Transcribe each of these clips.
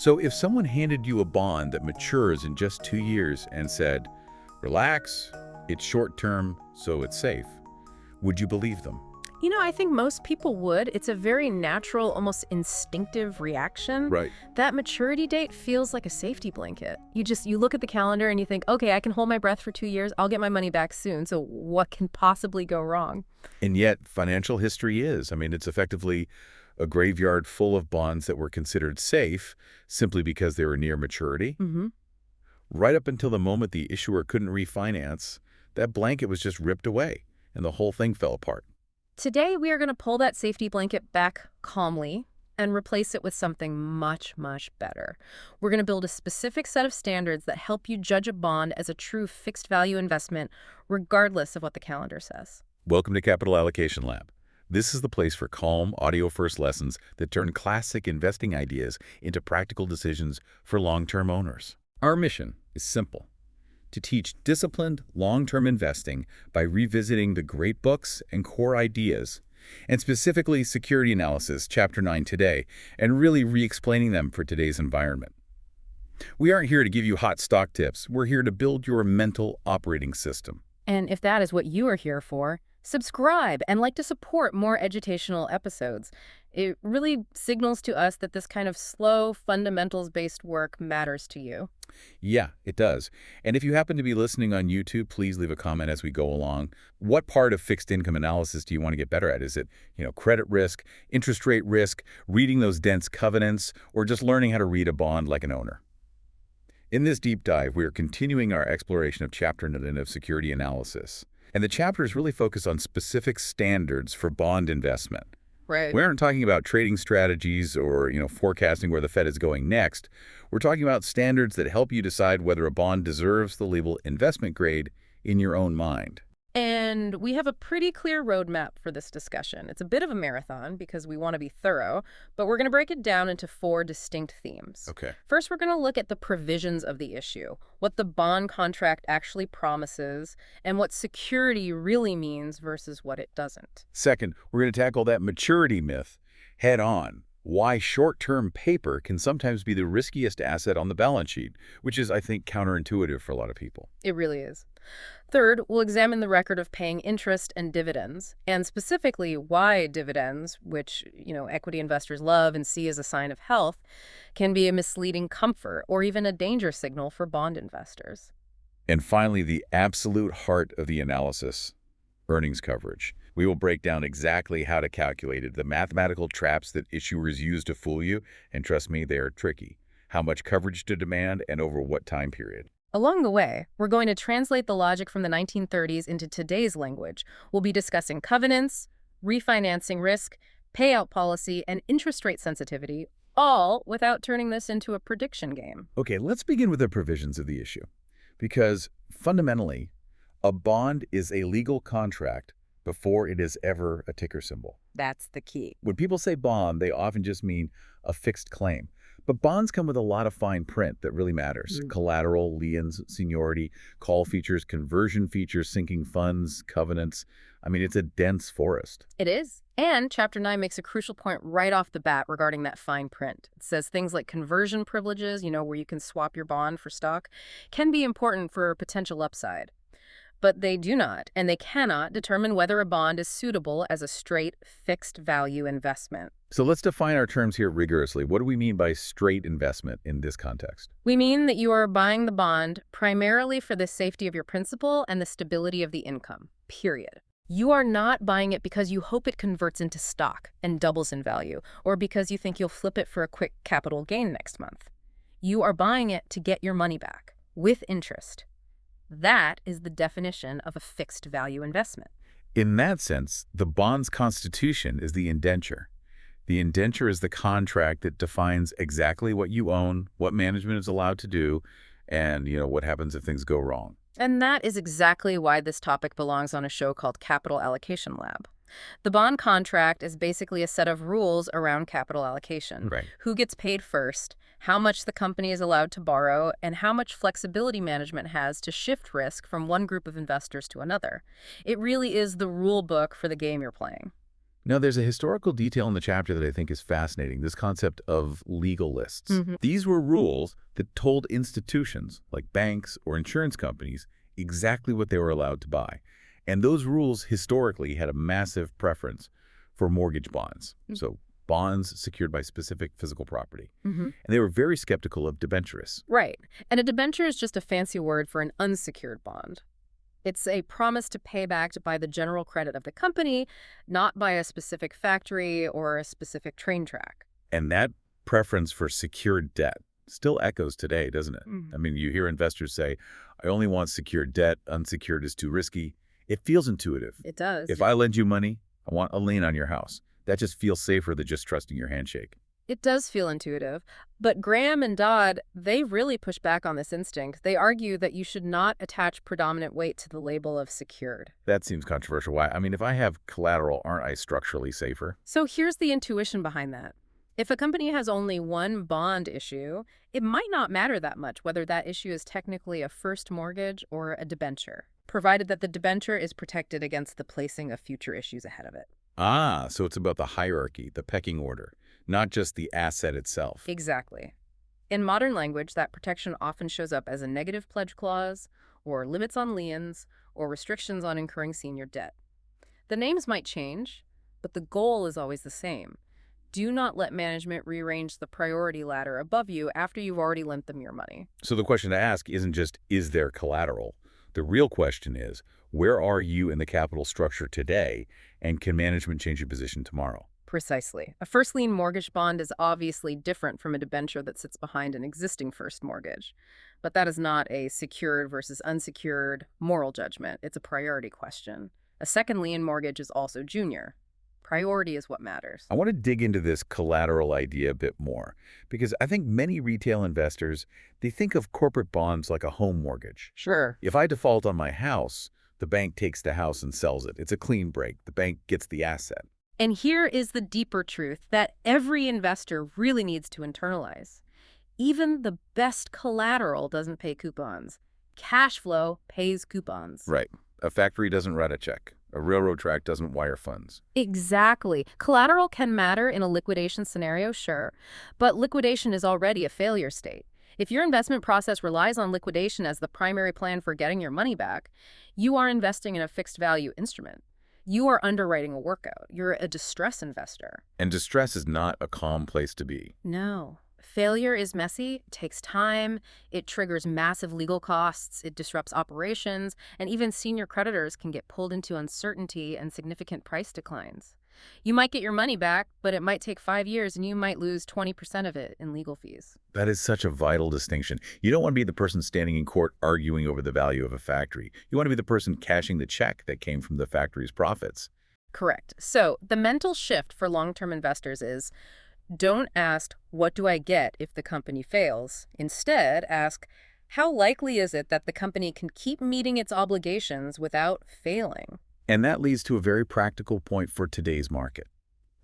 So if someone handed you a bond that matures in just 2 years and said, relax, it's short term, so it's safe, would you believe them? I think most people would. It's a very natural, almost instinctive reaction. Right. That maturity date feels like a safety blanket. You look at the calendar and you think, okay, I can hold my breath for 2 years. I'll get my money back soon. So what can possibly go wrong? And yet financial history is. I mean, it's effectively a graveyard full of bonds that were considered safe simply because they were near maturity. Mm-hmm. Right up until the moment the issuer couldn't refinance, that blanket was just ripped away and the whole thing fell apart. Today, we are going to pull that safety blanket back calmly and replace it with something much, much better. We're going to build a specific set of standards that help you judge a bond as a true fixed value investment, regardless of what the calendar says. Welcome to Capital Allocation Lab. This is the place for calm, audio-first lessons that turn classic investing ideas into practical decisions for long-term owners. Our mission is simple: to teach disciplined, long-term investing by revisiting the great books and core ideas, and specifically Security Analysis, Chapter 9 today, and really re-explaining them for today's environment. We aren't here to give you hot stock tips. We're here to build your mental operating system. And if that is what you are here for, subscribe and like to support more educational episodes. It really signals to us that this kind of slow, fundamentals-based work matters to you. Yeah, it does. And if you happen to be listening on YouTube, please leave a comment as we go along. What part of fixed income analysis do you want to get better at? Is it, credit risk, interest rate risk, reading those dense covenants, or just learning how to read a bond like an owner? In this deep dive, we are continuing our exploration of Chapter 9 of Security Analysis. And the chapters really focus on specific standards for bond investment. Right. We aren't talking about trading strategies or, forecasting where the Fed is going next. We're talking about standards that help you decide whether a bond deserves the label investment grade in your own mind. And we have a pretty clear roadmap for this discussion. It's a bit of a marathon because we want to be thorough, but we're going to break it down into 4 distinct themes. Okay. First, we're going to look at the provisions of the issue, what the bond contract actually promises, and what security really means versus what it doesn't. Second, we're going to tackle that maturity myth head on. Why short-term paper can sometimes be the riskiest asset on the balance sheet, which is, I think, counterintuitive for a lot of people. It really is. Third, we'll examine the record of paying interest and dividends, and specifically why dividends, which, equity investors love and see as a sign of health, can be a misleading comfort or even a danger signal for bond investors. And finally, the absolute heart of the analysis, earnings coverage. We will break down exactly how to calculate it, the mathematical traps that issuers use to fool you, and trust me, they are tricky. How much coverage to demand and over what time period. Along the way, we're going to translate the logic from the 1930s into today's language. We'll be discussing covenants, refinancing risk, payout policy, and interest rate sensitivity, all without turning this into a prediction game. Okay, let's begin with the provisions of the issue. Because fundamentally, a bond is a legal contract before it is ever a ticker symbol. That's the key. When people say bond, they often just mean a fixed claim. But bonds come with a lot of fine print that really matters. Collateral, liens, seniority, call features, conversion features, sinking funds, covenants. I mean, it's a dense forest. It is. And Chapter 9 makes a crucial point right off the bat regarding that fine print. It says things like conversion privileges, where you can swap your bond for stock, can be important for potential upside. But they do not, and they cannot determine whether a bond is suitable as a straight, fixed value investment. So let's define our terms here rigorously. What do we mean by straight investment in this context? We mean that you are buying the bond primarily for the safety of your principal and the stability of the income, period. You are not buying it because you hope it converts into stock and doubles in value, or because you think you'll flip it for a quick capital gain next month. You are buying it to get your money back, with interest. That is the definition of a fixed value investment. In that sense, the bond's constitution is the indenture. The indenture is the contract that defines exactly what you own, what management is allowed to do, and, what happens if things go wrong. And that is exactly why this topic belongs on a show called Capital Allocation Lab. The bond contract is basically a set of rules around capital allocation. Right. Who gets paid first, how much the company is allowed to borrow, and how much flexibility management has to shift risk from one group of investors to another. It really is the rule book for the game you're playing. Now, there's a historical detail in the chapter that I think is fascinating, this concept of legal lists. These were rules that told institutions, like banks or insurance companies, exactly what they were allowed to buy. And those rules historically had a massive preference for mortgage bonds, so bonds secured by specific physical property. And they were very skeptical of debentures. Right. And a debenture is just a fancy word for an unsecured bond. It's a promise to pay back by the general credit of the company, not by a specific factory or a specific train track. And that preference for secured debt still echoes today, doesn't it? I mean, you hear investors say, I only want secured debt, unsecured is too risky. It feels intuitive. It does. If I lend you money, I want a lien on your house. That just feels safer than just trusting your handshake. It does feel intuitive, but Graham and Dodd, they really push back on this instinct. They argue that you should not attach predominant weight to the label of secured. That seems controversial. Why? I mean, if I have collateral, aren't I structurally safer? So here's the intuition behind that. If a company has only one bond issue, it might not matter that much whether that issue is technically a first mortgage or a debenture, provided that the debenture is protected against the placing of future issues ahead of it. Ah, so it's about the hierarchy, the pecking order, not just the asset itself. Exactly. In modern language, that protection often shows up as a negative pledge clause, or limits on liens, or restrictions on incurring senior debt. The names might change, but the goal is always the same. Do not let management rearrange the priority ladder above you after you've already lent them your money. So the question to ask isn't just, is there collateral? The real question is, where are you in the capital structure today, and can management change your position tomorrow? Precisely. A first lien mortgage bond is obviously different from a debenture that sits behind an existing first mortgage. But that is not a secured versus unsecured moral judgment. It's a priority question. A second lien mortgage is also junior. Priority is what matters. I want to dig into this collateral idea a bit more, because I think many retail investors, they think of corporate bonds like a home mortgage. Sure. If I default on my house, the bank takes the house and sells it. It's a clean break. The bank gets the asset. And here is the deeper truth that every investor really needs to internalize. Even the best collateral doesn't pay coupons. Cash flow pays coupons. Right. A factory doesn't write a check. A railroad track doesn't wire funds. Exactly. Collateral can matter in a liquidation scenario, sure, but liquidation is already a failure state. If your investment process relies on liquidation as the primary plan for getting your money back, you are investing in a fixed value instrument. You are underwriting a workout. You're a distress investor. And distress is not a calm place to be. No. Failure is messy, it takes time, it triggers massive legal costs, it disrupts operations, and even senior creditors can get pulled into uncertainty and significant price declines. You might get your money back, but it might take 5 years and you might lose 20% of it in legal fees. That is such a vital distinction. You don't want to be the person standing in court arguing over the value of a factory. You want to be the person cashing the check that came from the factory's profits. Correct. So the mental shift for long-term investors is, don't ask, what do I get if the company fails? Instead, ask, how likely is it that the company can keep meeting its obligations without failing? And that leads to a very practical point for today's market.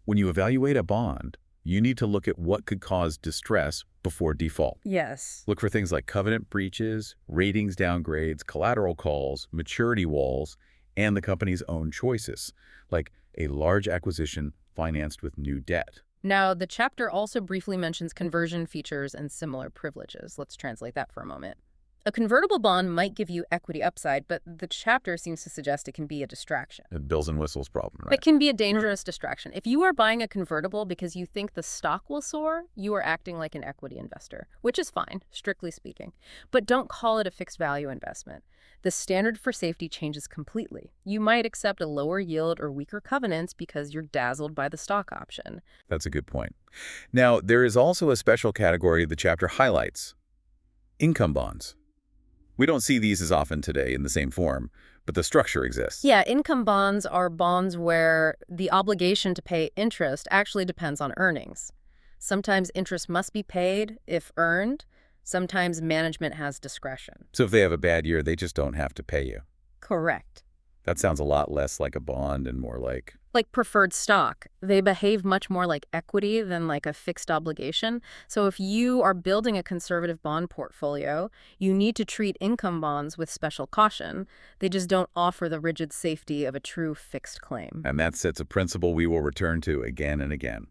When you evaluate a bond, you need to look at what could cause distress before default. Yes. Look for things like covenant breaches, ratings downgrades, collateral calls, maturity walls, and the company's own choices, like a large acquisition financed with new debt. Now, the chapter also briefly mentions conversion features and similar privileges. Let's translate that for a moment. A convertible bond might give you equity upside, but the chapter seems to suggest it can be a distraction. A bills and whistles problem, right? It can be a dangerous distraction. If you are buying a convertible because you think the stock will soar, you are acting like an equity investor, which is fine, strictly speaking. But don't call it a fixed value investment. The standard for safety changes completely. You might accept a lower yield or weaker covenants because you're dazzled by the stock option. That's a good point. Now, there is also a special category the chapter highlights: income bonds. We don't see these as often today in the same form, but the structure exists. Yeah, income bonds are bonds where the obligation to pay interest actually depends on earnings. Sometimes interest must be paid if earned. Sometimes management has discretion. So if they have a bad year, they just don't have to pay you. Correct. That sounds a lot less like a bond and more like Like preferred stock, they behave much more like equity than like a fixed obligation. So if you are building a conservative bond portfolio, you need to treat income bonds with special caution. They just don't offer the rigid safety of a true fixed claim. And that sets a principle we will return to again and again.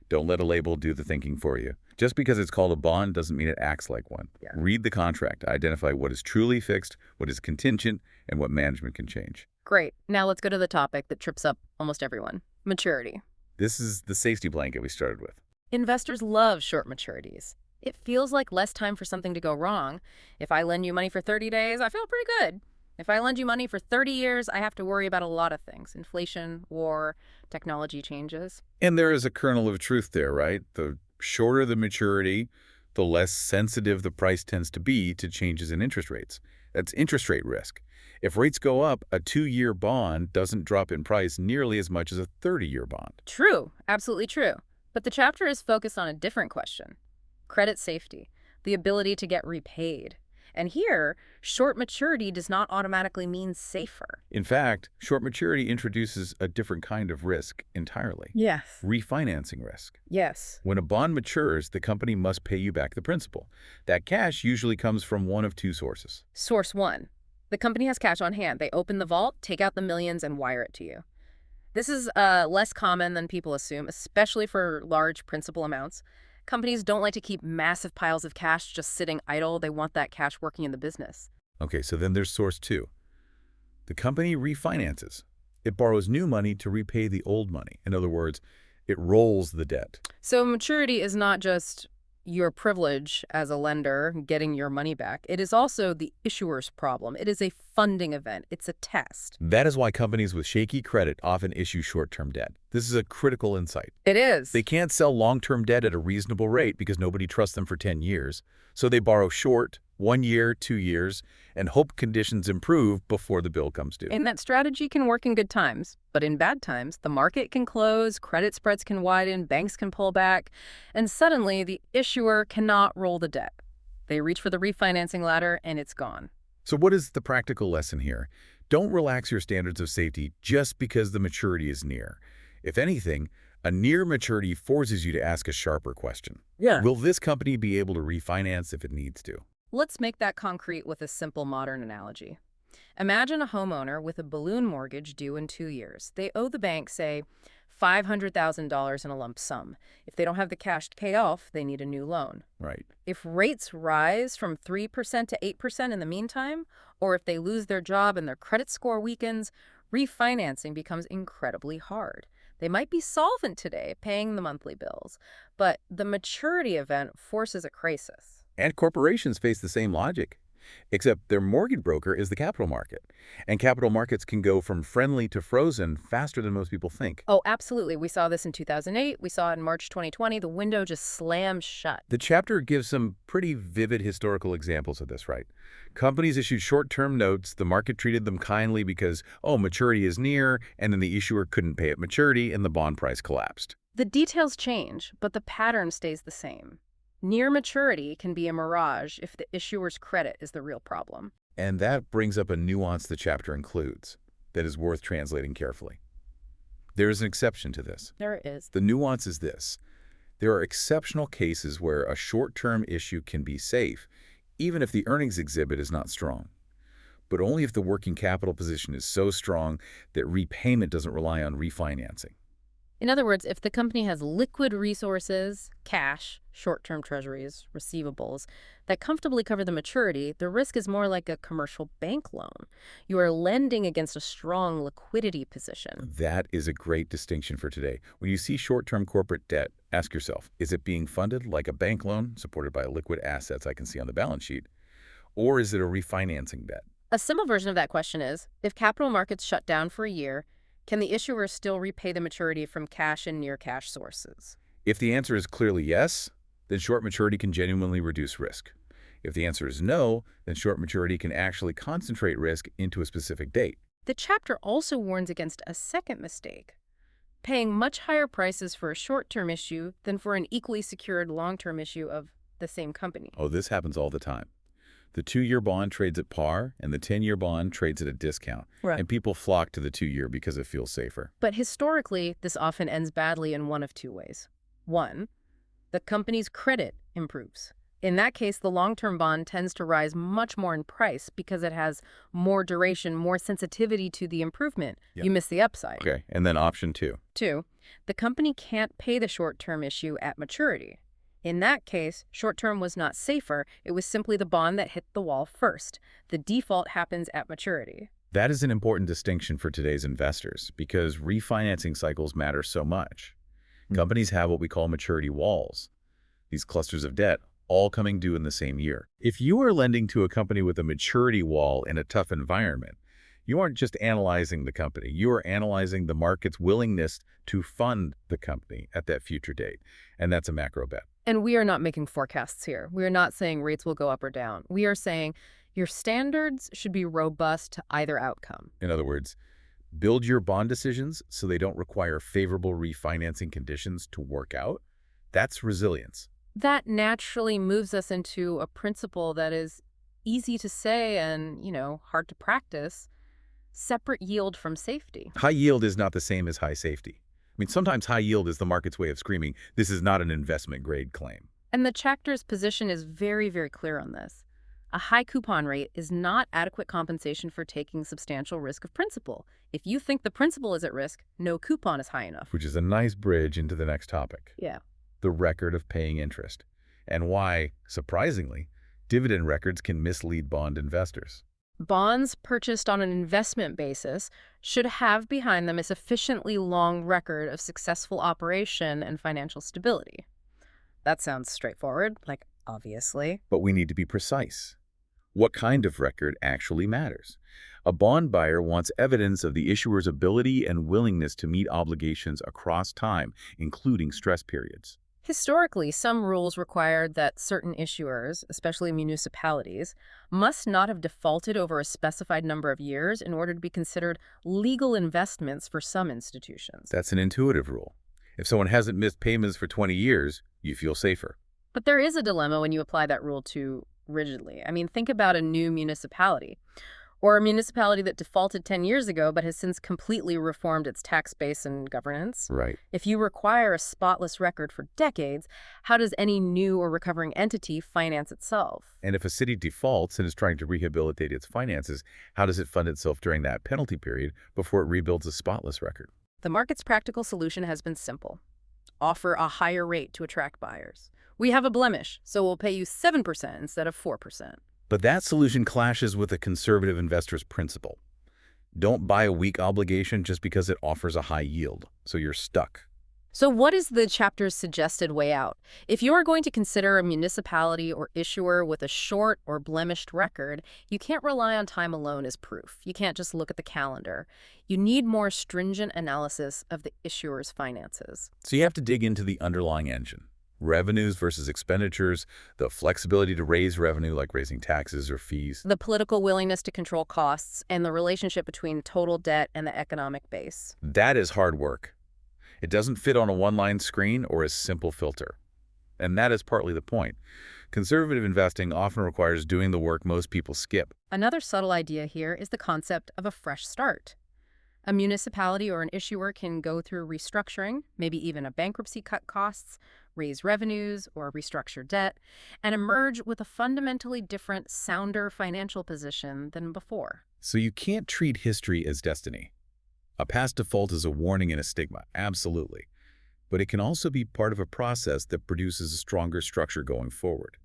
Don't let a label do the thinking for you. Just because it's called a bond doesn't mean it acts like one. Yeah. Read the contract, identify what is truly fixed, what is contingent, and what management can change. Great. Now let's go to the topic that trips up almost everyone, maturity. This is the safety blanket we started with. Investors love short maturities. It feels like less time for something to go wrong. If I lend you money for 30 days, I feel pretty good. If I lend you money for 30 years, I have to worry about a lot of things. Inflation, war, technology changes. And there is a kernel of truth there, right? The shorter the maturity, the less sensitive the price tends to be to changes in interest rates. That's interest rate risk. If rates go up, a 2-year bond doesn't drop in price nearly as much as a 30-year bond. True, absolutely true. But the chapter is focused on a different question. Credit safety, the ability to get repaid. And here, short maturity does not automatically mean safer. In fact, short maturity introduces a different kind of risk entirely. Yes. Refinancing risk. Yes. When a bond matures, the company must pay you back the principal. That cash usually comes from one of two sources. Source one. The company has cash on hand. They open the vault, take out the millions, and wire it to you. This is less common than people assume, especially for large principal amounts. Companies don't like to keep massive piles of cash just sitting idle. They want that cash working in the business. Okay, so then there's source two. The company refinances. It borrows new money to repay the old money. In other words, it rolls the debt. So maturity is not just your privilege as a lender getting your money back. It is also the issuer's problem. It is a funding event. It's a test. That is why companies with shaky credit often issue short-term debt. This is a critical insight. It is. They can't sell long-term debt at a reasonable rate because nobody trusts them for 10 years. So they borrow short, 1 year, 2 years, and hope conditions improve before the bill comes due. And that strategy can work in good times. But in bad times, the market can close, credit spreads can widen, banks can pull back, and suddenly the issuer cannot roll the debt. They reach for the refinancing ladder and it's gone. So what is the practical lesson here? Don't relax your standards of safety just because the maturity is near. If anything, a near maturity forces you to ask a sharper question. Yeah. Will this company be able to refinance if it needs to? Let's make that concrete with a simple modern analogy. Imagine a homeowner with a balloon mortgage due in 2 years. They owe the bank, say, $500,000 in a lump sum. If they don't have the cash to pay off, they need a new loan. Right. If rates rise from 3% to 8% in the meantime, or if they lose their job and their credit score weakens, refinancing becomes incredibly hard. They might be solvent today, paying the monthly bills, but the maturity event forces a crisis. And corporations face the same logic, except their mortgage broker is the capital market. And capital markets can go from friendly to frozen faster than most people think. Oh, absolutely. We saw this in 2008. We saw it in March 2020. The window just slammed shut. The chapter gives some pretty vivid historical examples of this, right? Companies issued short-term notes, the market treated them kindly because, oh, maturity is near, and then the issuer couldn't pay at maturity and the bond price collapsed. The details change, but the pattern stays the same. Near maturity can be a mirage if the issuer's credit is the real problem. And that brings up a nuance the chapter includes that is worth translating carefully. There is an exception to this. There is. The nuance is this. There are exceptional cases where a short-term issue can be safe, even if the earnings exhibit is not strong. But only if the working capital position is so strong that repayment doesn't rely on refinancing. In other words, if the company has liquid resources, cash, short-term treasuries, receivables, that comfortably cover the maturity, the risk is more like a commercial bank loan. You are lending against a strong liquidity position. That is a great distinction for today. When you see short-term corporate debt, ask yourself, is it being funded like a bank loan supported by liquid assets I can see on the balance sheet? Or is it a refinancing debt? A simple version of that question is, if capital markets shut down for a year, can the issuer still repay the maturity from cash and near-cash sources? If the answer is clearly yes, then short maturity can genuinely reduce risk. If the answer is no, then short maturity can actually concentrate risk into a specific date. The chapter also warns against a second mistake, paying much higher prices for a short-term issue than for an equally secured long-term issue of the same company. Oh, this happens all the time. The 2-year bond trades at par, and the 10-year bond trades at a discount. Right. And people flock to the 2-year because it feels safer. But historically, this often ends badly in one of two ways. One, the company's credit improves. In that case, the long-term bond tends to rise much more in price because it has more duration, more sensitivity to the improvement. Yep. You miss the upside. Okay, and then option 2. Two, the company can't pay the short-term issue at maturity. In that case, short-term was not safer. It was simply the bond that hit the wall first. The default happens at maturity. That is an important distinction for today's investors because refinancing cycles matter so much. Companies have what we call maturity walls, these clusters of debt, all coming due in the same year. If you are lending to a company with a maturity wall in a tough environment, you aren't just analyzing the company, you are analyzing the market's willingness to fund the company at that future date. And that's a macro bet. And we are not making forecasts here. We are not saying rates will go up or down. We are saying your standards should be robust to either outcome. In other words, build your bond decisions so they don't require favorable refinancing conditions to work out. That's resilience. That naturally moves us into a principle that is easy to say and, hard to practice. Separate yield from safety. High yield is not the same as high safety. I mean, sometimes high yield is the market's way of screaming, this is not an investment grade claim. And the chapter's position is very, very clear on this. A high coupon rate is not adequate compensation for taking substantial risk of principal. If you think the principal is at risk, no coupon is high enough. Which is a nice bridge into the next topic. Yeah. The record of paying interest. And why, surprisingly, dividend records can mislead bond investors. Bonds purchased on an investment basis should have behind them a sufficiently long record of successful operation and financial stability. That sounds straightforward, obviously. But we need to be precise. What kind of record actually matters? A bond buyer wants evidence of the issuer's ability and willingness to meet obligations across time, including stress periods. Historically, some rules required that certain issuers, especially municipalities, must not have defaulted over a specified number of years in order to be considered legal investments for some institutions. That's an intuitive rule. If someone hasn't missed payments for 20 years, you feel safer. But there is a dilemma when you apply that rule too rigidly. I mean, think about a new municipality, or a municipality that defaulted 10 years ago but has since completely reformed its tax base and governance. Right. If you require a spotless record for decades, how does any new or recovering entity finance itself? And if a city defaults and is trying to rehabilitate its finances, how does it fund itself during that penalty period before it rebuilds a spotless record? The market's practical solution has been simple. Offer a higher rate to attract buyers. We have a blemish, so we'll pay you 7% instead of 4%. But that solution clashes with a conservative investor's principle. Don't buy a weak obligation just because it offers a high yield, so you're stuck. So what is the chapter's suggested way out? If you are going to consider a municipality or issuer with a short or blemished record, you can't rely on time alone as proof. You can't just look at the calendar. You need more stringent analysis of the issuer's finances. So you have to dig into the underlying engine. Revenues versus expenditures, the flexibility to raise revenue like raising taxes or fees. The political willingness to control costs and the relationship between total debt and the economic base. That is hard work. It doesn't fit on a one-line screen or a simple filter. And that is partly the point. Conservative investing often requires doing the work most people skip. Another subtle idea here is the concept of a fresh start. A municipality or an issuer can go through restructuring, maybe even a bankruptcy, cut costs, raise revenues, or restructure debt, and emerge with a fundamentally different, sounder financial position than before. So you can't treat history as destiny. A past default is a warning and a stigma, absolutely. But it can also be part of a process that produces a stronger structure going forward.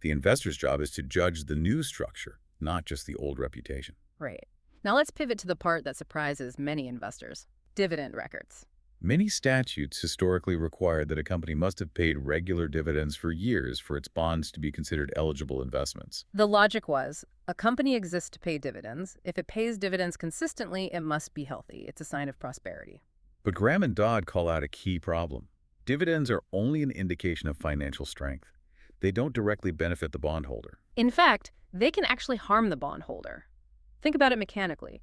The investor's job is to judge the new structure, not just the old reputation. Right. Now let's pivot to the part that surprises many investors: dividend records. Many statutes historically required that a company must have paid regular dividends for years for its bonds to be considered eligible investments. The logic was, a company exists to pay dividends. If it pays dividends consistently, it must be healthy. It's a sign of prosperity. But Graham and Dodd call out a key problem. Dividends are only an indication of financial strength. They don't directly benefit the bondholder. In fact, they can actually harm the bondholder. Think about it mechanically.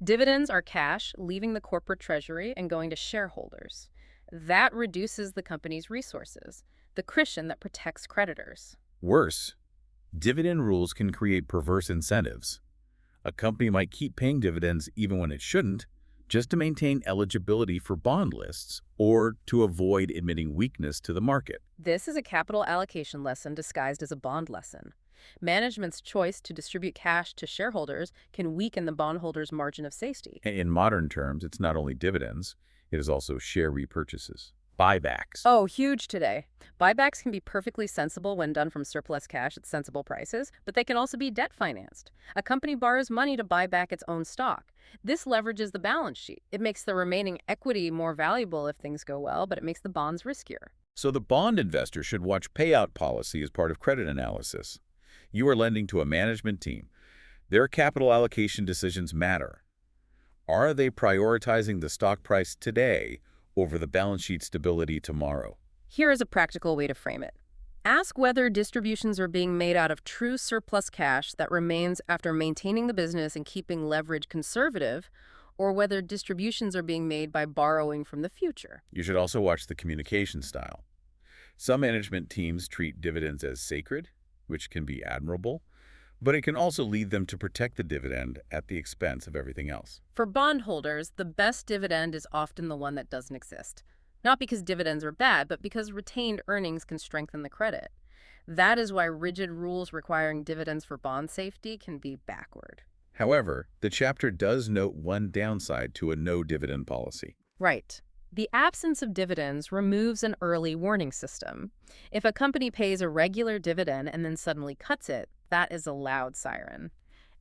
Dividends are cash leaving the corporate treasury and going to shareholders. That reduces the company's resources, the cushion that protects creditors. Worse, Dividend rules can create perverse incentives. A company might keep paying dividends even when it shouldn't, just to maintain eligibility for bond lists or to avoid admitting weakness to the market. This is a capital allocation lesson disguised as a bond lesson. Management's choice to distribute cash to shareholders can weaken the bondholder's margin of safety. In modern terms, it's not only dividends, it is also share repurchases, buybacks. Oh, huge today. Buybacks can be perfectly sensible when done from surplus cash at sensible prices, but they can also be debt financed. A company borrows money to buy back its own stock. This leverages the balance sheet. It makes the remaining equity more valuable if things go well, but it makes the bonds riskier. So the bond investor should watch payout policy as part of credit analysis. You are lending to a management team. Their capital allocation decisions matter. Are they prioritizing the stock price today over the balance sheet stability tomorrow? Here is a practical way to frame it. Ask whether distributions are being made out of true surplus cash that remains after maintaining the business and keeping leverage conservative, or whether distributions are being made by borrowing from the future. You should also watch the communication style. Some management teams treat dividends as sacred, which can be admirable, but it can also lead them to protect the dividend at the expense of everything else. For bondholders, the best dividend is often the one that doesn't exist. Not because dividends are bad, but because retained earnings can strengthen the credit. That is why rigid rules requiring dividends for bond safety can be backward. However, the chapter does note one downside to a no-dividend policy. Right. The absence of dividends removes an early warning system. If a company pays a regular dividend and then suddenly cuts it, that is a loud siren.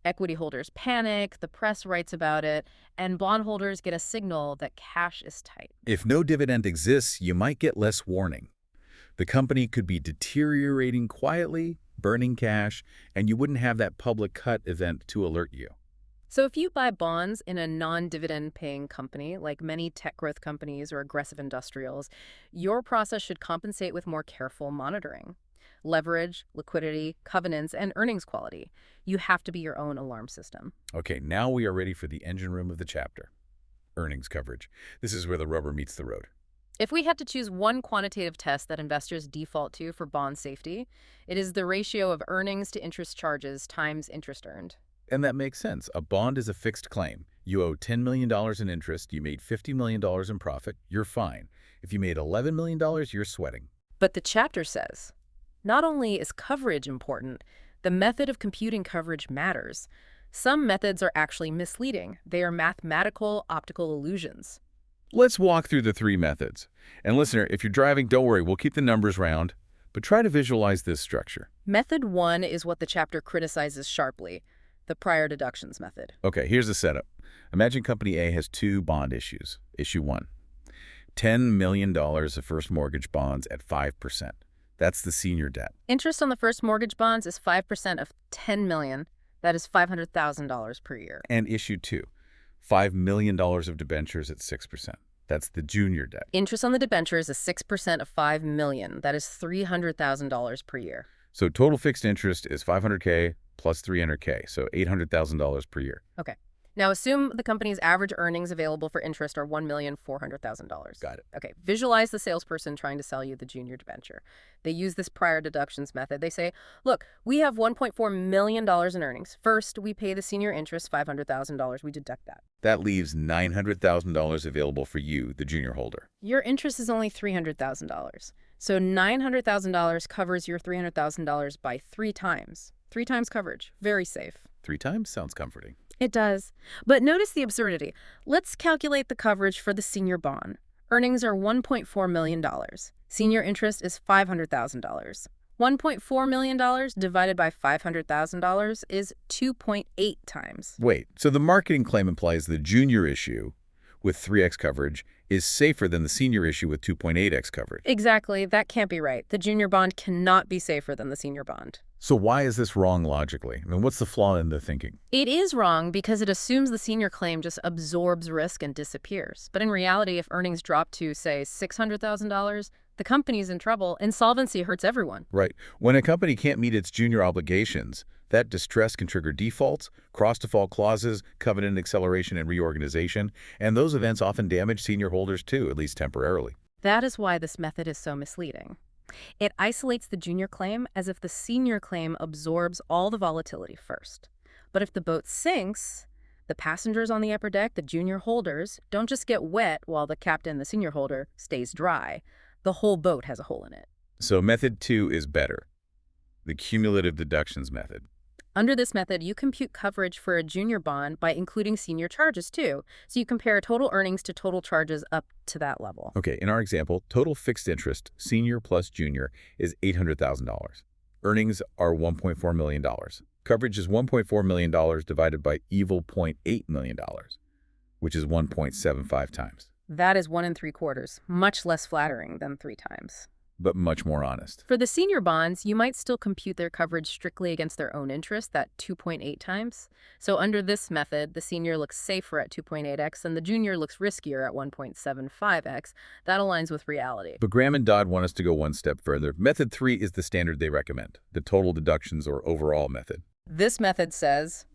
Equity holders panic, the press writes about it, and bondholders get a signal that cash is tight. If no dividend exists, you might get less warning. The company could be deteriorating quietly, burning cash, and you wouldn't have that public cut event to alert you. So if you buy bonds in a non-dividend paying company, like many tech growth companies or aggressive industrials, your process should compensate with more careful monitoring. Leverage, liquidity, covenants, and earnings quality. You have to be your own alarm system. Okay, now we are ready for the engine room of the chapter. Earnings coverage. This is where the rubber meets the road. If we had to choose one quantitative test that investors default to for bond safety, it is the ratio of earnings to interest charges times interest earned. And that makes sense. A bond is a fixed claim. You owe $10 million in interest, you made $50 million in profit, you're fine. If you made $11 million, you're sweating. But the chapter says, not only is coverage important, the method of computing coverage matters. Some methods are actually misleading. They are mathematical optical illusions. Let's walk through the three methods. And listener, if you're driving, don't worry, we'll keep the numbers round, but try to visualize this structure. Method 1 is what the chapter criticizes sharply, the prior deductions method. Okay, here's the setup. Imagine Company A has two bond issues. Issue 1, $10 million of first mortgage bonds at 5%. That's the senior debt. Interest on the first mortgage bonds is 5% of $10 million. That is $500,000 per year. And issue 2, $5 million of debentures at 6%. That's the junior debt. Interest on the debentures is 6% of $5 million. That is $300,000 per year. So total fixed interest is $500K plus $300K, so $800,000 per year. Okay. Now assume the company's average earnings available for interest are $1,400,000. Got it. Okay, visualize the salesperson trying to sell you the junior debenture. They use this prior deductions method. They say, look, we have $1.4 million in earnings. First, we pay the senior interest $500,000. We deduct that. That leaves $900,000 available for you, the junior holder. Your interest is only $300,000. So $900,000 covers your $300,000 by 3 times. 3 times coverage. Very safe. 3 times sounds comforting. It does. But notice the absurdity. Let's calculate the coverage for the senior bond. Earnings are $1.4 million. Senior interest is $500,000. $1.4 million divided by $500,000 is 2.8 times. Wait, so the marketing claim implies the junior issue with 3x coverage is safer than the senior issue with 2.8x coverage. Exactly. That can't be right. The junior bond cannot be safer than the senior bond. So why is this wrong logically? I mean, what's the flaw in the thinking? It is wrong because it assumes the senior claim just absorbs risk and disappears. But in reality, if earnings drop to, say, $600,000, the company's in trouble. Insolvency hurts everyone. Right. When a company can't meet its junior obligations, that distress can trigger defaults, cross-default clauses, covenant acceleration and reorganization, and those events often damage senior holders too, at least temporarily. That is why this method is so misleading. It isolates the junior claim as if the senior claim absorbs all the volatility first. But if the boat sinks, the passengers on the upper deck, the junior holders, don't just get wet while the captain, the senior holder, stays dry. The whole boat has a hole in it. So method 2 is better, the cumulative deductions method. Under this method, you compute coverage for a junior bond by including senior charges too. So you compare total earnings to total charges up to that level. Okay, in our example, total fixed interest, senior plus junior, is $800,000. Earnings are $1.4 million. Coverage is $1.4 million divided by evil $0.8 million, which is 1.75 times. That is 1 3/4, much less flattering than 3 times. But much more honest. For the senior bonds, you might still compute their coverage strictly against their own interest, that 2.8 times. So under this method, the senior looks safer at 2.8x and the junior looks riskier at 1.75x. That aligns with reality. But Graham and Dodd want us to go one step further. Method 3 is the standard they recommend, the total deductions or overall method. This method says,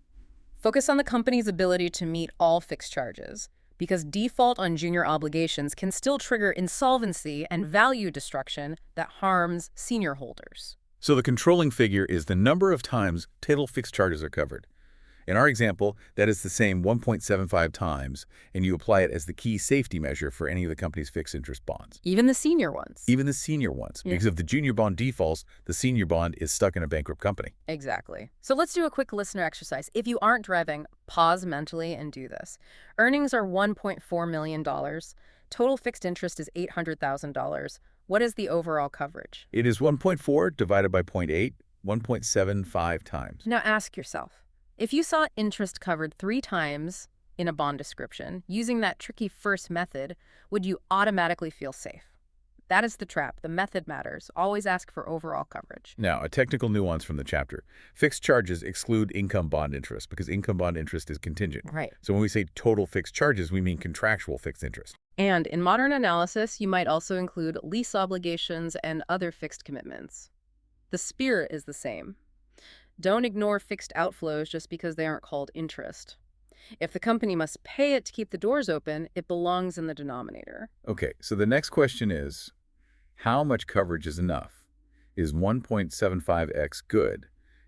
focus on the company's ability to meet all fixed charges, because default on junior obligations can still trigger insolvency and value destruction that harms senior holders. So the controlling figure is the number of times total fixed charges are covered. In our example, that is the same 1.75 times, and you apply it as the key safety measure for any of the company's fixed interest bonds. Even the senior ones. Even the senior ones, because if the junior bond defaults, the senior bond is stuck in a bankrupt company. Exactly. So let's do a quick listener exercise. If you aren't driving, pause mentally and do this. Earnings are $1.4 million. Total fixed interest is $800,000. What is the overall coverage? It is 1.4 divided by 0.8, 1.75 times. Now ask yourself, if you saw interest covered 3 times in a bond description, using that tricky first method, would you automatically feel safe? That is the trap. The method matters. Always ask for overall coverage. Now, a technical nuance from the chapter. Fixed charges exclude income bond interest because income bond interest is contingent. Right. So when we say total fixed charges, we mean contractual fixed interest. And in modern analysis, you might also include lease obligations and other fixed commitments. The spirit is the same. Don't ignore fixed outflows just because they aren't called interest. If the company must pay it to keep the doors open, it belongs in the denominator. Okay, so the next question is, how much coverage is enough? Is 1.75x good?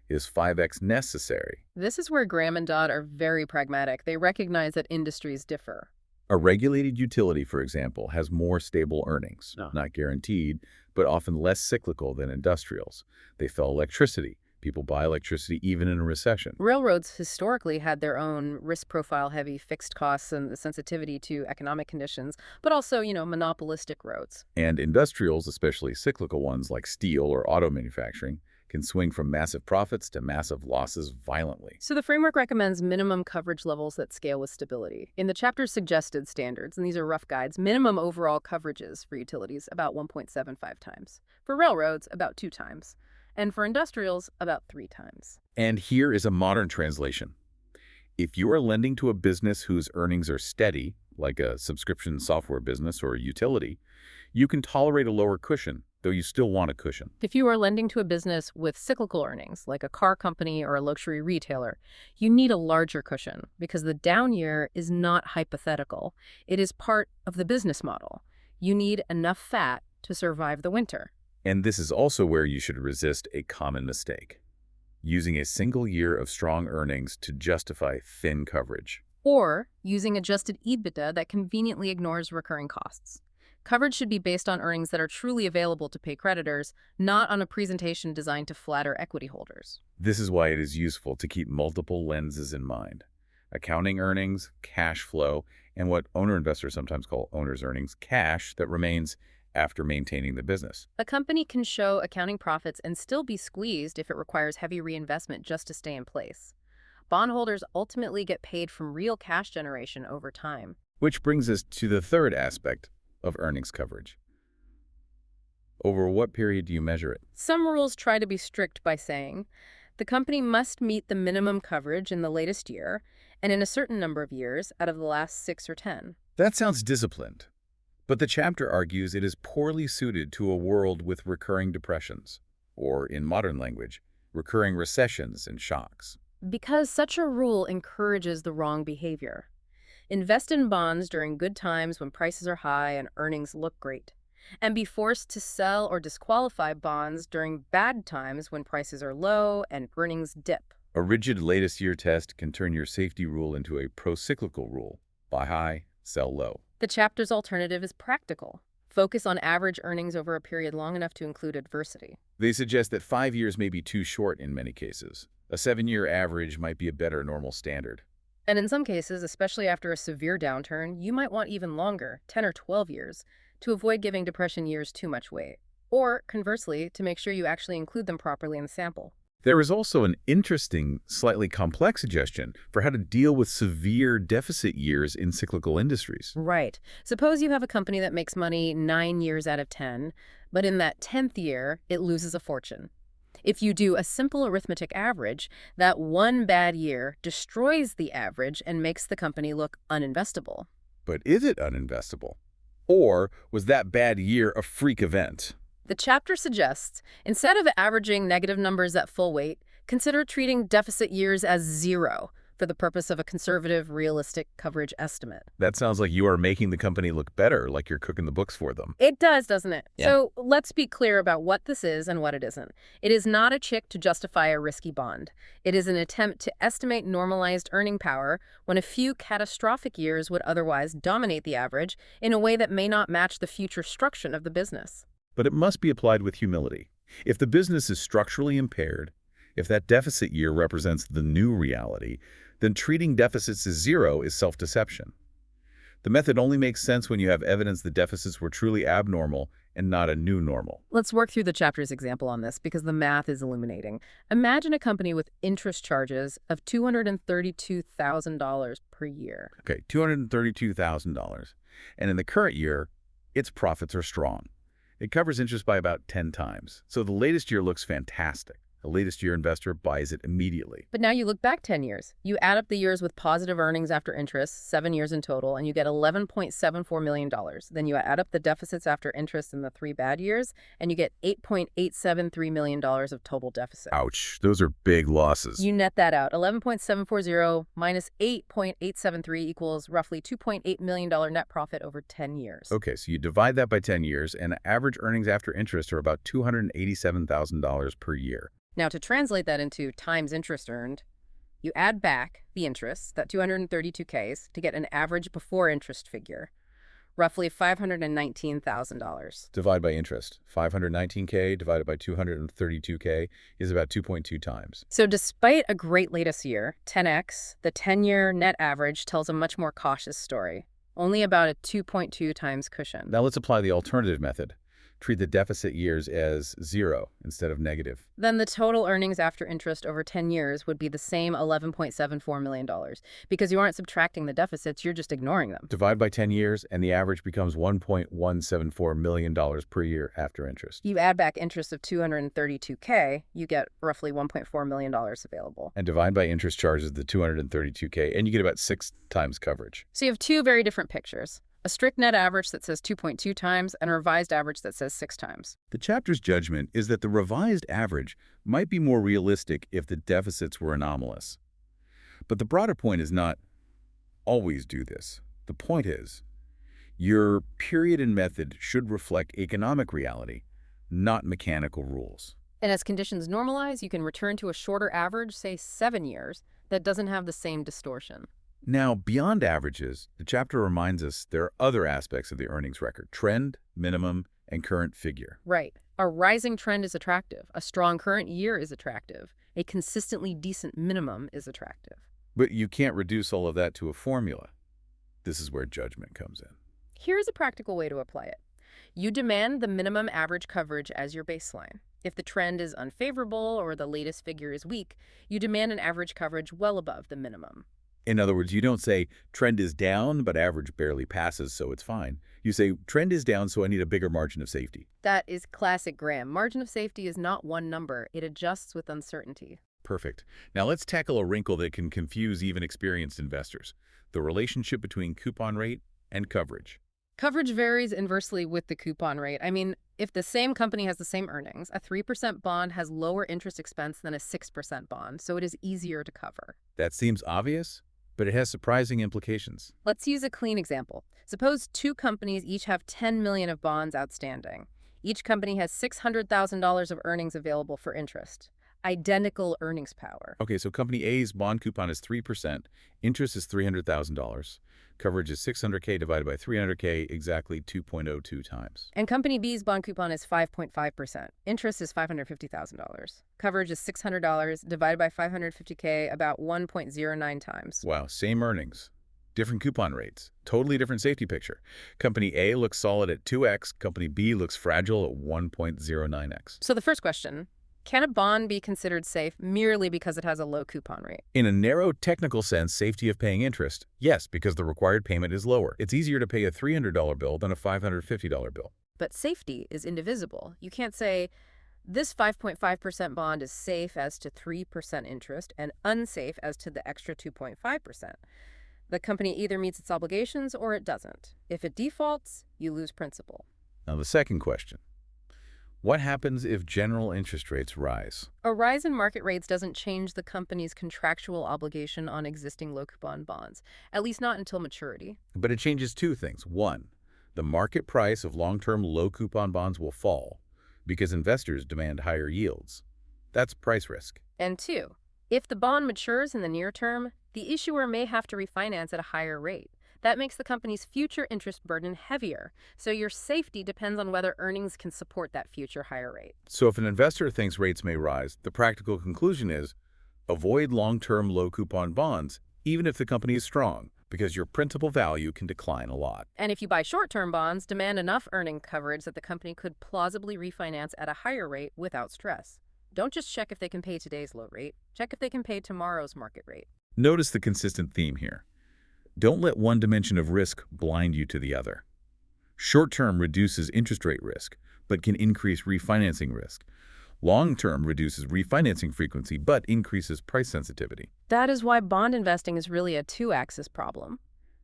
Is 5x necessary? This is where Graham and Dodd are very pragmatic. They recognize that industries differ. A regulated utility, for example, has more stable earnings, not guaranteed, but often less cyclical than industrials. They sell electricity. People buy electricity even in a recession. Railroads historically had their own risk profile heavy fixed costs and the sensitivity to economic conditions, but also, monopolistic roads. And industrials, especially cyclical ones like steel or auto manufacturing, can swing from massive profits to massive losses violently. So the framework recommends minimum coverage levels that scale with stability. In the chapter's suggested standards, and these are rough guides, minimum overall coverages for utilities about 1.75 times. For railroads, about 2 times. And for industrials, about 3 times. And here is a modern translation. If you are lending to a business whose earnings are steady, like a subscription software business or a utility, you can tolerate a lower cushion, though you still want a cushion. If you are lending to a business with cyclical earnings, like a car company or a luxury retailer, you need a larger cushion because the down year is not hypothetical. It is part of the business model. You need enough fat to survive the winter. And this is also where you should resist a common mistake, using a single year of strong earnings to justify thin coverage. Or using adjusted EBITDA that conveniently ignores recurring costs. Coverage should be based on earnings that are truly available to pay creditors, not on a presentation designed to flatter equity holders. This is why it is useful to keep multiple lenses in mind. Accounting earnings, cash flow, and what owner-investors sometimes call owner's earnings, cash that remains after maintaining the business. A company can show accounting profits and still be squeezed if it requires heavy reinvestment just to stay in place. Bondholders ultimately get paid from real cash generation over time. Which brings us to the third aspect of earnings coverage. Over what period do you measure it? Some rules try to be strict by saying the company must meet the minimum coverage in the latest year and in a certain number of years out of the last 6 or 10. That sounds disciplined. But the chapter argues it is poorly suited to a world with recurring depressions, or in modern language, recurring recessions and shocks. Because such a rule encourages the wrong behavior. Invest in bonds during good times when prices are high and earnings look great. and be forced to sell or disqualify bonds during bad times when prices are low and earnings dip. A rigid latest year test can turn your safety rule into a pro-cyclical rule. Buy high, sell low. The chapter's alternative is practical. Focus on average earnings over a period long enough to include adversity. They suggest that 5 years may be too short in many cases. A 7-year average might be a better normal standard. And in some cases, especially after a severe downturn, you might want even longer, 10 or 12 years, to avoid giving depression years too much weight. Or, conversely, to make sure you actually include them properly in the sample. There is also an interesting, slightly complex suggestion for how to deal with severe deficit years in cyclical industries. Right. Suppose you have a company that makes money 9 years out of 10, but in that 10th year, it loses a fortune. If you do a simple arithmetic average, that one bad year destroys the average and makes the company look uninvestable. But is it uninvestable? Or was that bad year a freak event? The chapter suggests, instead of averaging negative numbers at full weight, consider treating deficit years as zero for the purpose of a conservative, realistic coverage estimate. That sounds like you are making the company look better, like you're cooking the books for them. It does, doesn't it? Yeah. So let's be clear about what this is and what it isn't. It is not a trick to justify a risky bond. It is an attempt to estimate normalized earning power when a few catastrophic years would otherwise dominate the average in a way that may not match the future structure of the business. But it must be applied with humility. If the business is structurally impaired, if that deficit year represents the new reality, then treating deficits as zero is self-deception. The method only makes sense when you have evidence the deficits were truly abnormal and not a new normal. Let's work through the chapter's example on this because the math is illuminating. Imagine a company with interest charges of $232,000 per year. Okay, $232,000. And in the current year, its profits are strong. It covers interest by about 10 times. So the latest year looks fantastic. The latest year investor buys it immediately. But now you look back 10 years. You add up the years with positive earnings after interest, 7 years in total, and you get $11.74 million. Then you add up the deficits after interest in the 3 bad years, and you get $8.873 million of total deficit. Ouch, those are big losses. You net that out. 11.740 minus 8.873 equals roughly $2.8 million net profit over 10 years. Okay, so you divide that by 10 years, and average earnings after interest are about $287,000 per year. Now, to translate that into times interest earned, you add back the interest, that 232Ks, to get an average before interest figure, roughly $519,000. Divide by interest. 519K divided by 232K is about 2.2 times. So despite a great latest year, 10x, the 10-year net average tells a much more cautious story, only about a 2.2 times cushion. Now let's apply the alternative method. Treat the deficit years as zero instead of negative. Then the total earnings after interest over 10 years would be the same $11.74 million. Because you aren't subtracting the deficits, you're just ignoring them. Divide by 10 years, and the average becomes $1.174 million per year after interest. You add back interest of 232K, you get roughly $1.4 million available. And divide by interest charges the 232K, and you get about 6 times coverage. So you have two very different pictures. A strict net average that says 2.2 times and a revised average that says 6 times. The chapter's judgment is that the revised average might be more realistic if the deficits were anomalous. But the broader point is not always do this. The point is, your period and method should reflect economic reality, not mechanical rules. And as conditions normalize, you can return to a shorter average, say 7 years, that doesn't have the same distortion. Now, beyond averages, the chapter reminds us there are other aspects of the earnings record: trend, minimum, and current figure. Right. A rising trend is attractive. A strong current year is attractive. A consistently decent minimum is attractive. But you can't reduce all of that to a formula. This is where judgment comes in. Here's a practical way to apply it. You demand the minimum average coverage as your baseline. If the trend is unfavorable or the latest figure is weak, you demand an average coverage well above the minimum. In other words, you don't say, trend is down, but average barely passes, so it's fine. You say, trend is down, so I need a bigger margin of safety. That is classic Graham. Margin of safety is not one number. It adjusts with uncertainty. Perfect. Now let's tackle a wrinkle that can confuse even experienced investors: the relationship between coupon rate and coverage. Coverage varies inversely with the coupon rate. I mean, if the same company has the same earnings, a 3% bond has lower interest expense than a 6% bond, so it is easier to cover. That seems obvious, but it has surprising implications. Let's use a clean example. Suppose two companies each have 10 million of bonds outstanding. Each company has $600,000 of earnings available for interest. Identical earnings power. Okay, so Company A's bond coupon is 3%, interest is $300,000, coverage is 600K divided by 300K, exactly 2.02 times. And Company B's bond coupon is 5.5%. Interest is $550,000. Coverage is $600 divided by 550K, about 1.09 times. Wow, same earnings, different coupon rates, totally different safety picture. Company A looks solid at 2x, Company B looks fragile at 1.09x. So the first question, can a bond be considered safe merely because it has a low coupon rate? In a narrow technical sense, safety of paying interest, yes, because the required payment is lower. It's easier to pay a $300 bill than a $550 bill. But safety is indivisible. You can't say, this 5.5% bond is safe as to 3% interest and unsafe as to the extra 2.5%. The company either meets its obligations or it doesn't. If it defaults, you lose principal. Now the second question. What happens if general interest rates rise? A rise in market rates doesn't change the company's contractual obligation on existing low-coupon bonds, at least not until maturity. But it changes two things. One, the market price of long-term low-coupon bonds will fall because investors demand higher yields. That's price risk. And two, if the bond matures in the near term, the issuer may have to refinance at a higher rate. That makes the company's future interest burden heavier, so your safety depends on whether earnings can support that future higher rate. So if an investor thinks rates may rise, the practical conclusion is avoid long-term low-coupon bonds, even if the company is strong, because your principal value can decline a lot. And if you buy short-term bonds, demand enough earning coverage that the company could plausibly refinance at a higher rate without stress. Don't just check if they can pay today's low rate. Check if they can pay tomorrow's market rate. Notice the consistent theme here. Don't let one dimension of risk blind you to the other. Short-term reduces interest rate risk, but can increase refinancing risk. Long-term reduces refinancing frequency, but increases price sensitivity. That is why bond investing is really a two-axis problem.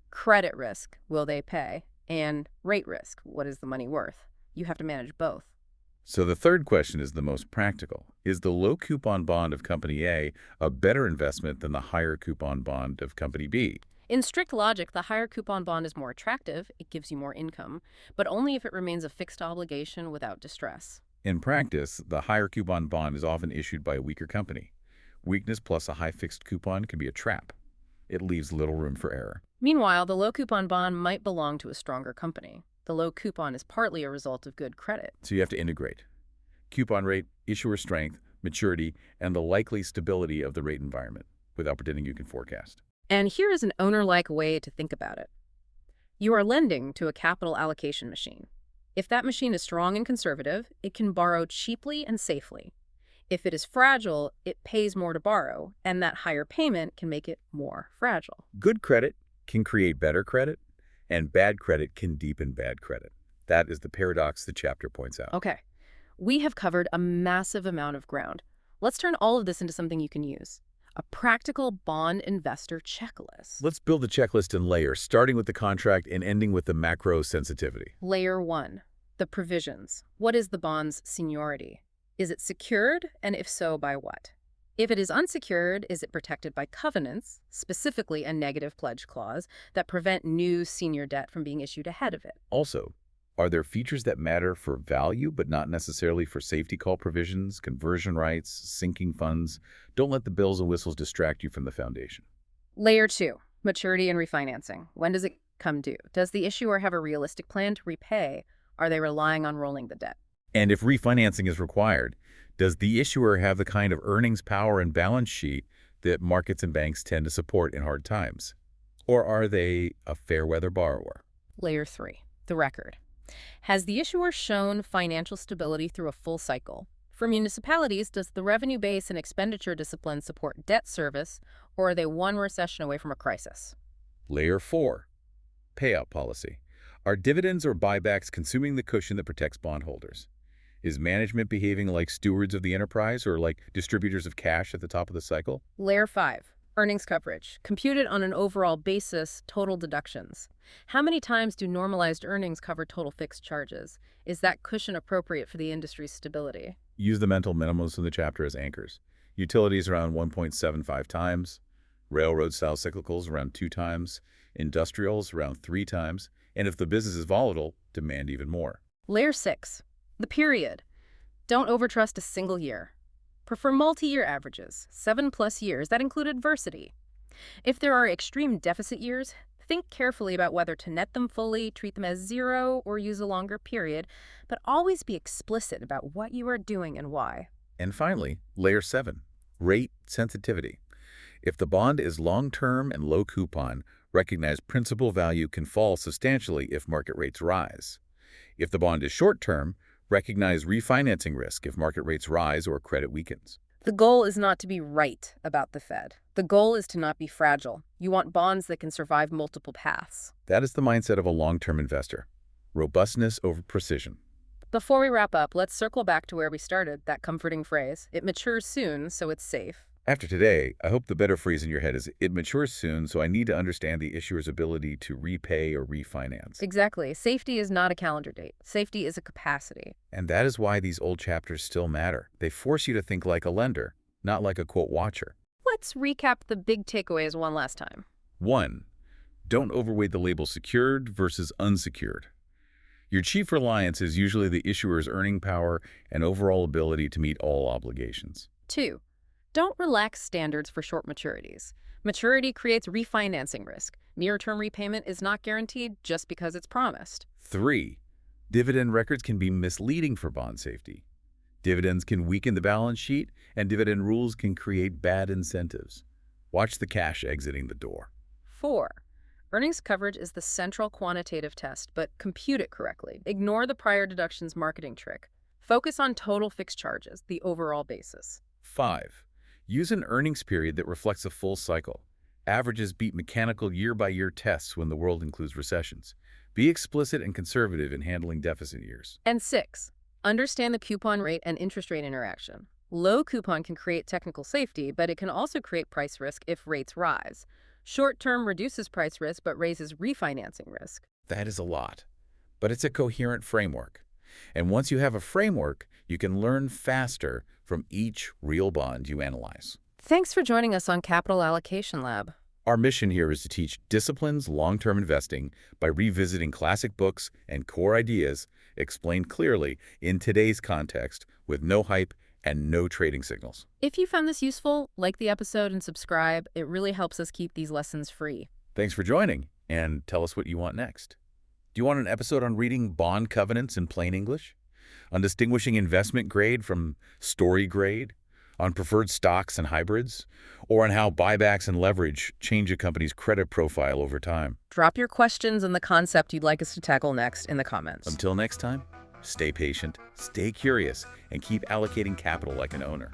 Credit risk, will they pay? And rate risk, what is the money worth? You have to manage both. So the third question is the most practical. Is the low-coupon bond of Company A a better investment than the higher coupon bond of Company B? In strict logic, the higher coupon bond is more attractive, it gives you more income, but only if it remains a fixed obligation without distress. In practice, the higher coupon bond is often issued by a weaker company. Weakness plus a high fixed coupon can be a trap. It leaves little room for error. Meanwhile, the low coupon bond might belong to a stronger company. The low coupon is partly a result of good credit. So you have to integrate coupon rate, issuer strength, maturity, and the likely stability of the rate environment without pretending you can forecast. And here is an owner-like way to think about it. You are lending to a capital allocation machine. If that machine is strong and conservative, it can borrow cheaply and safely. If it is fragile, it pays more to borrow, and that higher payment can make it more fragile. Good credit can create better credit, and bad credit can deepen bad credit. That is the paradox the chapter points out. Okay, we have covered a massive amount of ground. Let's turn all of this into something you can use. A practical bond investor checklist. Let's build the checklist in layers, starting with the contract and ending with the macro sensitivity. Layer 1, the provisions. What is the bond's seniority? Is it secured, and if so, by what? If it is unsecured, is it protected by covenants, specifically a negative pledge clause, that prevent new senior debt from being issued ahead of it? Also, are there features that matter for value but not necessarily for safety call provisions, conversion rights, sinking funds? Don't let the bells and whistles distract you from the foundation. Layer 2, maturity and refinancing. When does it come due? Does the issuer have a realistic plan to repay? Are they relying on rolling the debt? And if refinancing is required, does the issuer have the kind of earnings power and balance sheet that markets and banks tend to support in hard times? Or are they a fair-weather borrower? Layer 3, the record. Has the issuer shown financial stability through a full cycle? For municipalities, does the revenue base and expenditure discipline support debt service, or are they one recession away from a crisis? Layer 4, payout policy. Are dividends or buybacks consuming the cushion that protects bondholders? Is management behaving like stewards of the enterprise or like distributors of cash at the top of the cycle? Layer 5, earnings coverage. Computed on an overall basis, total deductions. How many times do normalized earnings cover total fixed charges? Is that cushion appropriate for the industry's stability? Use the mental minimums in the chapter as anchors. Utilities around 1.75 times, Railroad-style cyclicals around 2 times, industrials around 3 times, and if the business is volatile, demand even more. Layer 6. The period. Don't overtrust a single year. Prefer multi-year averages, 7+ years that include adversity. If there are extreme deficit years, think carefully about whether to net them fully, treat them as zero, or use a longer period, but always be explicit about what you are doing and why. And finally, layer 7, rate sensitivity. If the bond is long-term and low coupon, recognize principal value can fall substantially if market rates rise. If the bond is short-term, recognize refinancing risk if market rates rise or credit weakens. The goal is not to be right about the Fed. The goal is to not be fragile. You want bonds that can survive multiple paths. That is the mindset of a long-term investor. Robustness over precision. Before we wrap up, let's circle back to where we started, that comforting phrase. It matures soon, so it's safe. After today, I hope the better phrase in your head is, it matures soon, so I need to understand the issuer's ability to repay or refinance. Exactly. Safety is not a calendar date. Safety is a capacity. And that is why these old chapters still matter. They force you to think like a lender, not like a quote watcher. Let's recap the big takeaways one last time. 1. Don't overweight the label secured versus unsecured. Your chief reliance is usually the issuer's earning power and overall ability to meet all obligations. 2. Don't relax standards for short maturities. Maturity creates refinancing risk. Near-term repayment is not guaranteed just because it's promised. 3. Dividend records can be misleading for bond safety. Dividends can weaken the balance sheet, and dividend rules can create bad incentives. Watch the cash exiting the door. 4. Earnings coverage is the central quantitative test, but compute it correctly. Ignore the prior deductions marketing trick. Focus on total fixed charges, the overall basis. 5. Use an earnings period that reflects a full cycle. Averages beat mechanical year-by-year tests when the world includes recessions. Be explicit and conservative in handling deficit years. And 6. Understand the coupon rate and interest rate interaction. Low coupon can create technical safety, but it can also create price risk if rates rise. Short-term reduces price risk but raises refinancing risk. That is a lot, but it's a coherent framework. And once you have a framework, you can learn faster from each real bond you analyze. Thanks for joining us on Capital Allocation Lab. Our mission here is to teach disciplines long-term investing by revisiting classic books and core ideas explained clearly in today's context with no hype and no trading signals. If you found this useful, like the episode and subscribe. It really helps us keep these lessons free. Thanks for joining, and tell us what you want next. Do you want an episode on reading bond covenants in plain English? On distinguishing investment grade from story grade? On preferred stocks and hybrids? Or on how buybacks and leverage change a company's credit profile over time? Drop your questions and the concept you'd like us to tackle next in the comments. Until next time, stay patient, stay curious, and keep allocating capital like an owner.